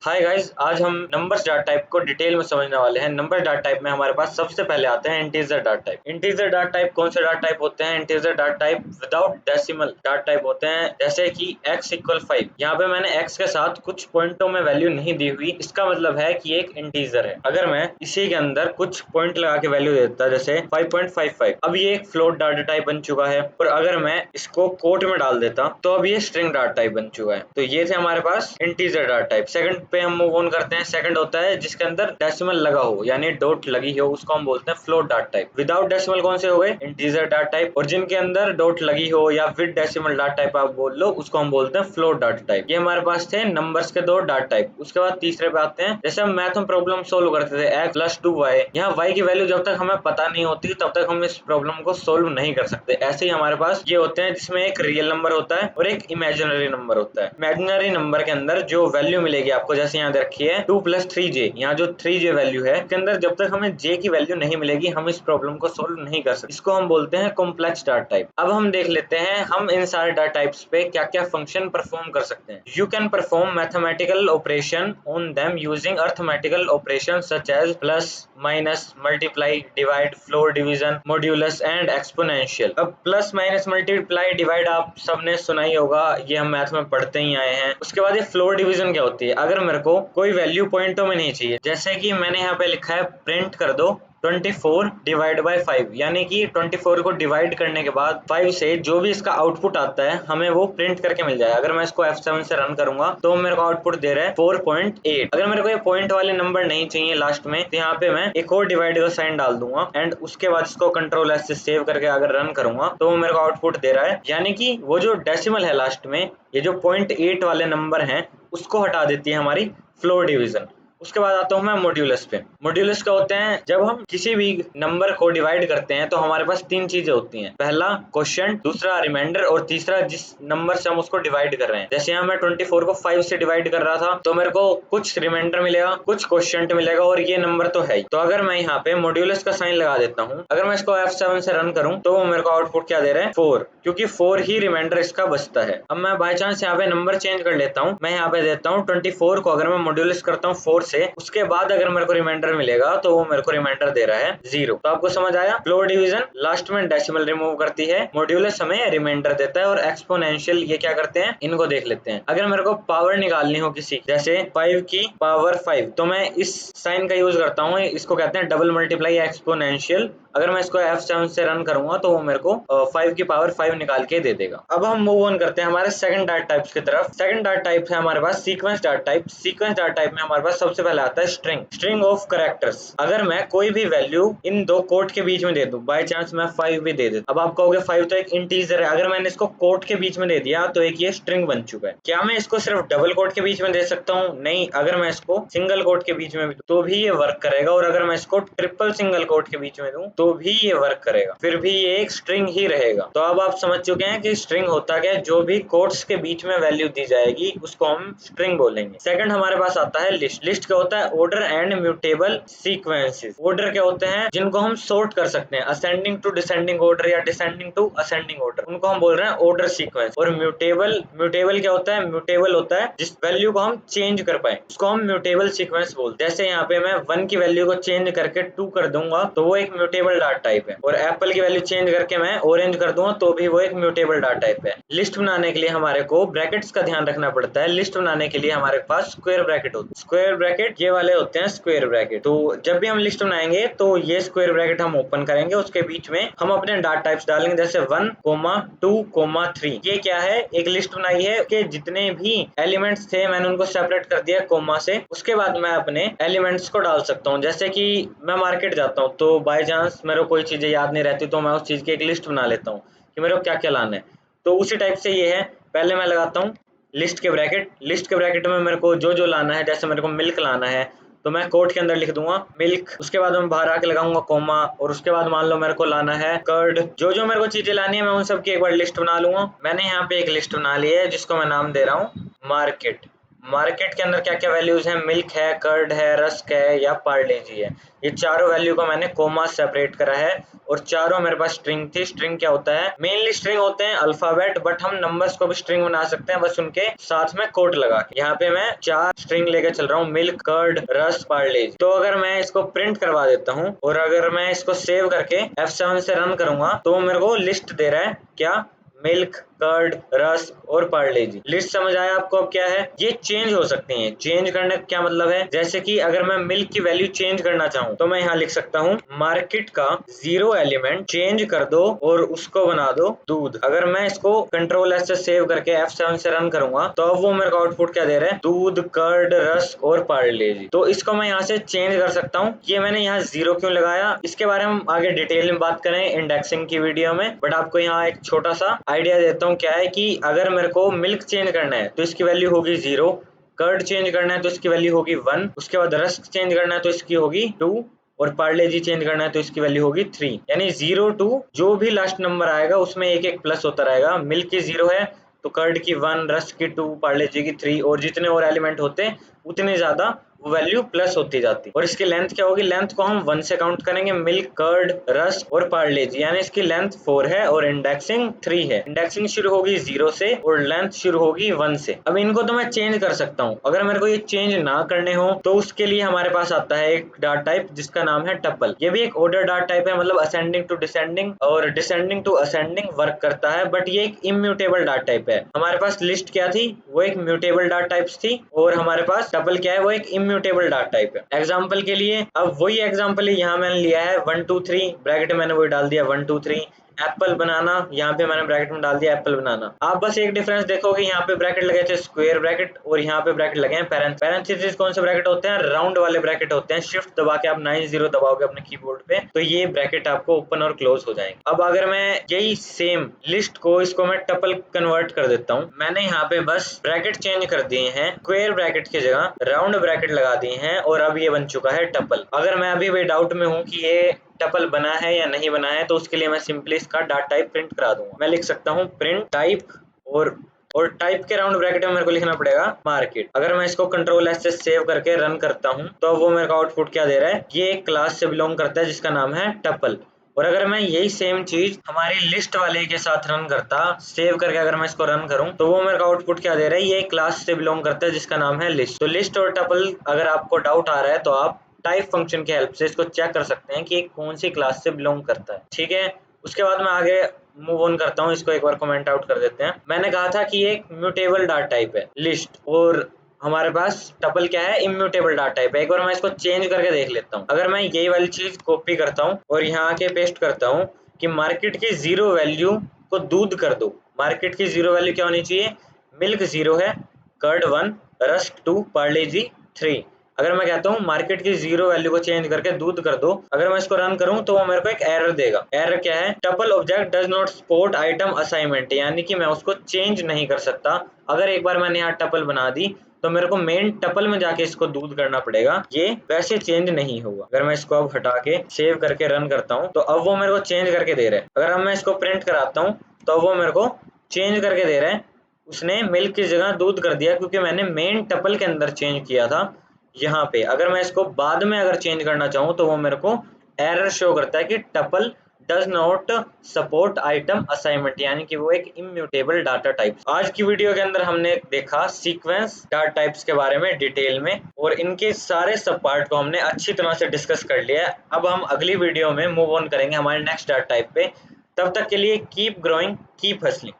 Hi guys, आज हम numbers data type को डिटेल में समझने वाले हैं। नंबर डाटा टाइप में हमारे पास सबसे पहले आते हैं integer data type. Integer data type कौन से डाटा टाइप होते हैं? Integer data type without decimal data type होते हैं, जैसे कि x इक्वल 5। यहाँ पे मैंने x के साथ कुछ पॉइंटों में वैल्यू नहीं दी हुई, इसका मतलब है कि एक इंटीजर है। अगर मैं इसी के अंदर कुछ पॉइंट लगा के वैल्यू देता जैसे 5.55, अब ये एक फ्लोट डाटा टाइप बन चुका है। और अगर मैं इसको कोट में डाल देता तो अब ये स्ट्रिंग डाटा टाइप बन चुका है। तो ये थे हमारे पास इंटीजर डाटा टाइप। सेकंड पे हम मूव ऑन करते हैं। सेकंड होता है जिसके अंदर डेसिमल लगा हो, यानी डॉट लगी हो, उसको हम बोलते हैं float data type. Without decimal कौन से हो गए? Integer data type. और जिनके अंदर डॉट लगी हो या विद डेसिमल डाटा टाइप आप बोल लो, उसको हम बोलते हैं फ्लोट डाटा टाइप। ये हमारे पास थे नंबर्स के दो डाटा टाइप। उसके बाद तीसरे पे आते हैं। जैसे हम मैथ में प्रॉब्लम सोल्व करते थे x + 2y, यहाँ y की वैल्यू जब तक हमें पता नहीं होती तब तक हम इस प्रॉब्लम को सोल्व नहीं कर सकते। ऐसे ही हमारे पास ये होते हैं जिसमें एक रियल नंबर होता है और एक इमेजिनरी नंबर होता है। इमेजिनरी नंबर के अंदर जो वैल्यू मिलेगी आपको, जैसे यहाँ रखी है 2 + 3j, यहाँ जो 3j वैल्यू है इसके अंदर जब तक हमें j की वैल्यू नहीं मिलेगी हम इस प्रॉब्लम को सोल्व नहीं कर सकते। इसको हम बोलते हैं कॉम्प्लेक्स डाटा टाइप। अब हम देख लेते हैं हम इन सारे डाटा टाइप्स पे क्या क्या फंक्शन परफॉर्म कर सकते हैं। You can perform mathematical operation on them using arithmetical operation such as plus, minus, multiply, divide, floor division, modulus and exponential. अब प्लस, माइनस, मल्टीप्लाई, डिवाइड आप सबने सुना ही होगा, ये हम मैथ में पढ़ते ही आए हैं। उसके बाद ये फ्लोर डिवीजन क्या होती है? अगर मेरे को कोई वैल्यू पॉइंटों में नहीं चाहिए, जैसे कि मैंने यहाँ पे लिखा है प्रिंट कर दो 24 डिवाइड बाय 5, यानी कि 24 को डिवाइड करने के बाद 5 से जो भी इसका आउटपुट आता है हमें वो प्रिंट करके मिल जाए। अगर मैं इसको F7 से रन करूंगा तो मेरे को आउटपुट दे रहा है 4.8। अगर मेरे को ये पॉइंट वाले नंबर नहीं चाहिए लास्ट में, तो यहाँ पे मैं एक और डिवाइड का साइन डाल दूंगा एंड उसके बाद इसको कंट्रोल S से सेव करके अगर रन करूंगा तो वो मेरे को आउटपुट दे रहा है, यानी कि वो जो डेसिमल है लास्ट में, ये जो 0.8 वाले नंबर हैं उसको हटा देती है हमारी फ्लोर डिवीजन। उसके बाद आता हूँ मैं मॉड्यूलस पे। मॉड्यूलस क्या होते हैं? जब हम किसी भी नंबर को डिवाइड करते हैं तो हमारे पास तीन चीजें होती हैं। पहला क्वोशिएंट, दूसरा रिमाइंडर और तीसरा जिस नंबर से हम उसको डिवाइड कर रहे हैं। जैसे यहाँ मैं 24 को 5 से डिवाइड कर रहा था तो मेरे को कुछ रिमाइंडर मिलेगा, कुछ क्वोशिएंट मिलेगा और ये नंबर तो है ही। तो अगर मैं यहाँ पे मॉड्यूलस का साइन लगा देता हूँ, अगर मैं इसको F7 से रन करूँ तो मेरे को आउटपुट क्या दे रहे हैं? 4, क्योंकि 4 ही रिमाइंडर इसका बचता है। अब मैं बाय चांस यहाँ पे नंबर चेंज कर लेता हूँ। मैं यहाँ पे देता हूँ 24 को, अगर मैं मॉड्यूलस करता हूँ 4 से, उसके बाद अगर मेरे को रिमाइंडर मिलेगा तो वो मेरे को रिमाइंडर दे रहा है 0। तो आपको समझ आया? फ्लोर डिवीजन लास्ट में डेसिमल रिमूव करती है, मॉड्यूलस हमें रिमाइंडर देता है और एक्सपोनेंशियल ये क्या करते हैं? इनको देख लेते हैं। अगर मेरे को पावर निकालनी हो किसी, जैसे 5 की पावर 5, तो मैं इस साइन का यूज करता हूँ, इसको कहते हैं डबल मल्टीप्लाई एक्सपोनेंशियल। अगर मैं इसको F7 से रन करूंगा तो वो मेरे को 5 की पावर 5 निकाल के दे देगा। अब हम मूव ऑन करते हैं हमारे सेकंड डाटा टाइप्स की तरफ। सेकंड डाटा टाइप है हमारे पास sequence data type. Sequence data type में हमारे पास सबसे पहले आता है स्ट्रिंग ऑफ कैरेक्टर्स। अगर मैं कोई भी वैल्यू इन दो कोट के बीच में दे दूं, बाय चांस मैं 5 भी दे देता, अब आप कहोगे 5 तो एक इंटीजर है, अगर मैंने इसको कोट के बीच में दे दिया तो एक ये स्ट्रिंग बन चुका है। क्या मैं इसको सिर्फ डबल कोट के बीच में दे सकता हूँ? नहीं, अगर मैं इसको सिंगल कोट के बीच में तो भी ये वर्क करेगा, और अगर मैं इसको ट्रिपल सिंगल कोट के बीच में दूं तो भी ये वर्क करेगा, फिर भी ये एक स्ट्रिंग ही रहेगा। तो अब आप समझ चुके हैं कि स्ट्रिंग होता क्या है। जो भी कोट्स के बीच में वैल्यू दी जाएगी उसको हम स्ट्रिंग बोलेंगे। सेकंड हमारे पास आता है लिस्ट। लिस्ट क्या होता है? Order and mutable sequences. Order क्या होते हैं? जिनको हम सॉर्ट कर सकते हैं, असेंडिंग टू डिसेंडिंग ऑर्डर या डिसेंडिंग टू असेंडिंग ऑर्डर, उनको हम बोल रहे हैं ऑर्डर सीक्वेंस। और म्यूटेबल, म्यूटेबल क्या होता है? म्यूटेबल होता है जिस वैल्यू को हम चेंज कर पाए, उसको हम म्यूटेबल सीक्वेंस बोलते हैं। जैसे यहाँ पे मैं 1 की वैल्यू को चेंज करके 2 कर दूंगा तो वो एक म्यूटेबल डाटा टाइप है, और एप्पल की वैल्यू चेंज करके मैं ऑरेंज कर दूंगा तो भी वो एक म्यूटेबल डाटा टाइप है। लिस्ट बनाने के लिए हमारे को ब्रैकेट्स का ध्यान रखना पड़ता है। लिस्ट बनाने के लिए हमारे पास स्क्वायर ब्रैकेट होते हैं। स्क्वायर ब्रैकेट ये वाले होते हैं स्क्वायर ब्रैकेट। तो जब भी हम लिस्ट बनाएंगे तो ये स्क्वायर ब्रैकेट हम ओपन करेंगे, उसके बीच में हम अपने डाटा टाइप्स डालेंगे, जैसे 1, 2, 3। ये क्या है? एक लिस्ट बनाई है कि जितने भी एलिमेंट्स थे मैंने उनको सेपरेट कर दिया कोमा से। उसके बाद मैं अपने एलिमेंट्स को डाल सकता हूँ। जैसे कि मैं मार्केट जाता हूँ तो बाय चांस मेरे को कोई चीजें याद नहीं रहती तो मैं उस चीज की एक लिस्ट बना लेता हूँ कि मेरे को क्या क्या लाना है। तो उसी टाइप से ये है। पहले मैं लगाता हूँ लिस्ट के ब्रैकेट। लिस्ट के ब्रैकेट में मेरे को जो जो लाना है, जैसे मेरे को मिल्क लाना है तो मैं कोट के अंदर लिख दूंगा मिल्क। उसके बाद मैं बाहर आके लगाऊंगा कोमा, और उसके बाद मान लो मेरे को लाना है कर्ड। जो जो मेरे को चीजें लानी है मैं उन सब की एक बार लिस्ट बना लूंगा। मैंने यहाँ पे एक लिस्ट बना ली है जिसको मैं नाम दे रहा हूँ मार्केट। मार्केट के अंदर क्या क्या वैल्यूज हैं, मिल्क है, कर्ड है, रस्क है या पार्लेजी है। ये चारों वैल्यू को मैंने कोमा सेपरेट करा है और चारों मेरे पास स्ट्रिंग थी। स्ट्रिंग क्या होता है, मेनली स्ट्रिंग होते हैं अल्फाबेट, बट हम नंबर्स को भी स्ट्रिंग बना सकते हैं बस उनके साथ में कोट लगा के। यहाँ पे मैं 4 स्ट्रिंग लेके चल रहा हूँ, मिल्क, कर्ड, रस्क, पार्लेजी। तो अगर मैं इसको प्रिंट करवा देता हूँ और अगर मैं इसको सेव करके F7 से रन करूंगा तो मेरे को लिस्ट दे रहा है, क्या, मिल्क, कर्ड, रस्क और पार्लेजी। लिस्ट समझ आया आपको अब क्या है। ये चेंज हो सकती हैं। चेंज करने का क्या मतलब है, जैसे कि अगर मैं मिल्क की वैल्यू चेंज करना चाहूँ तो मैं यहाँ लिख सकता हूँ मार्केट का 0 एलिमेंट चेंज कर दो और उसको बना दो दूध। अगर मैं इसको कंट्रोल एस से सेव करके F7 से रन करूंगा तो अब वो मेरे को आउटपुट क्या दे रहा है, दूध, कर्ड, रस्क और पार्लेजी। तो इसको मैं यहाँ से चेंज कर सकता हूँ। ये मैंने यहाँ 0 क्यों लगाया, इसके बारे में हम आगे डिटेल में बात करें इंडेक्सिंग की वीडियो में, बट आपको यहाँ एक छोटा सा आइडिया देता हूँ। क्या है कि अगर मेरे को मिल्क चेंज करना है तो इसकी वैल्यू होगी 0, कर्ड चेंज करना है तो इसकी वैल्यू होगी 1, उसके बाद रस्क चेंज करना है तो इसकी होगी 2 और पार्लेजी चेंज करना है तो इसकी वैल्यू होगी 3। यानी 0 2 जो भी लास्ट नंबर आएगा उसमें एक एक प्लस होता रहेगा। मिल्क की 0 है तो कर्ड की 1, रस्क की 2, पार्लेजी की 3 और जितने और एलिमेंट होते उतने ज्यादा वो वैल्यू प्लस होती जाती। और इसकी लेंथ क्या होगी, लेंथ को हम 1 से काउंट करेंगे, मिल्क, कर्ड, रस्क और पार्लेजी, यानी इसकी लेंथ 4 है और इंडेक्सिंग 3 है। इंडेक्सिंग शुरू होगी 0 से और लेंथ शुरू होगी 1 से। अब इनको तो मैं चेंज कर सकता हूँ। अगर मेरे को ये चेंज ना करने हो तो उसके लिए हमारे पास आता है एक डाटा टाइप जिसका नाम है टपल। ये भी एक ऑर्डर डाटा टाइप है, मतलब असेंडिंग टू डिसेंडिंग और डिसेंडिंग टू असेंडिंग वर्क करता है, बट ये एक इम्यूटेबल डाटा टाइप है। हमारे पास लिस्ट क्या थी, वो एक म्यूटेबल डाटा टाइप्स थी और हमारे पास टपल क्या है, वो एक इम्यूटेबल डाटा टाइप है। एग्जांपल के लिए अब वही एग्जांपल यहाँ मैंने लिया है 1 2 3 ब्रैकेट मैंने वही डाल दिया 1 2 3 एप्पल बनाना, यहाँ पे मैंने ब्रैकेट में डाल दिया एप्पल बनाना। आप बस एक डिफरेंस देखोगे, यहाँ पे ब्रैकेट लगे थे स्क्वायर ब्रैकेट और यहाँ पे ब्रैकेट लगे हैं पैरेंथेसिस। कौन से ब्रैकेट होते हैं, राउंड वाले ब्रैकेट होते हैं। शिफ्ट दबा के आप 90 दबाओगे अपने कीबोर्ड पे तो ये ब्रैकेट आपको ओपन और क्लोज हो जाएंगे। अब अगर मैं यही सेम लिस्ट को इसको मैं टपल कन्वर्ट कर देता हूँ, मैंने यहाँ पे बस ब्रैकेट चेंज कर दिए हैं, स्क्वायर ब्रैकेट की जगह राउंड ब्रैकेट लगा दिए हैं और अब ये बन चुका है टपल। अगर मैं अभी भी डाउट में हूँ कि ये टपल बना है या नहीं बना है तो उसके लिए मैं सिंपली इसका डाटा टाइप प्रिंट करा दूंगा। मैं लिख सकता हूँ प्रिंट टाइप और टाइप के राउंड ब्रैकेट में मेरे को लिखना पड़ेगा मार्केट। अगर मैं इसको कंट्रोल एस से सेव करके रन करता हूँ तो वो मेरे को आउटपुट क्या दे रहा है, ये एक क्लास से बिलोंग करता है जिसका नाम है टपल। और अगर मैं यही सेम चीज हमारी लिस्ट वाले के साथ रन करता, सेव करके अगर मैं इसको रन करूं तो वो मेरे को आउटपुट क्या दे रहा है, ये क्लास से बिलोंग करता है जिसका नाम है लिस्ट। तो लिस्ट और टपल अगर आपको डाउट आ रहा है तो आप टाइप फंक्शन की हेल्प से इसको चेक कर सकते हैं कि ये कौन सी क्लास से बिलोंग करता है। ठीक है, उसके बाद मैं आगे मूव ऑन करता हूँ। इसको एक बार कमेंट आउट कर देते हैं। मैंने कहा था कि ये एक म्यूटेबल डाटा टाइप है लिस्ट और हमारे पास टपल क्या है, इम्यूटेबल डाटा टाइप है। एक बार मैं इसको चेंज करके देख लेता हूँ। अगर मैं यही वाली चीज कॉपी करता हूँ और यहाँ आके पेस्ट करता हूँ कि मार्केट की 0 वैल्यू को दूध कर दो। मार्केट की 0 वैल्यू क्या होनी चाहिए, मिल्क 0 है, कर्ड 1, रस्क 2, पार्लेजी 3। अगर मैं कहता हूँ मार्केट की 0 वैल्यू को चेंज करके दूध कर दो, अगर मैं इसको रन करूँ तो वो मेरे को एक एरर देगा। एरर क्या है, tuple object does not support item assignment, यानी कि मैं उसको चेंज नहीं कर सकता। अगर एक बार मैंने यहाँ टपल बना दी तो मेरे को मेन टपल में जाके इसको दूध करना पड़ेगा, ये वैसे चेंज नहीं होगा। अगर मैं इसको अब हटा के सेव करके रन करता हूँ तो अब वो मेरे को चेंज करके दे रहा है। अगर अब मैं इसको प्रिंट कराता हूँ तो वो मेरे को चेंज करके दे रहा है, उसने मिल्क की जगह दूध कर दिया क्योंकि मैंने मेन टपल के अंदर चेंज किया था यहाँ पे। अगर मैं इसको बाद में अगर चेंज करना चाहूँ तो वो मेरे को एरर शो करता है कि tuple does not support item assignment, यानी कि वो एक इम्यूटेबल डाटा टाइप। आज की वीडियो के अंदर हमने देखा सीक्वेंस डाटा टाइप्स के बारे में डिटेल में और इनके सारे सब पार्ट को हमने अच्छी तरह से डिस्कस कर लिया है। अब हम अगली वीडियो में मूव ऑन करेंगे हमारे नेक्स्ट डाटा टाइप पे। तब तक के लिए कीप ग्रोइंग, कीप हसलिंग।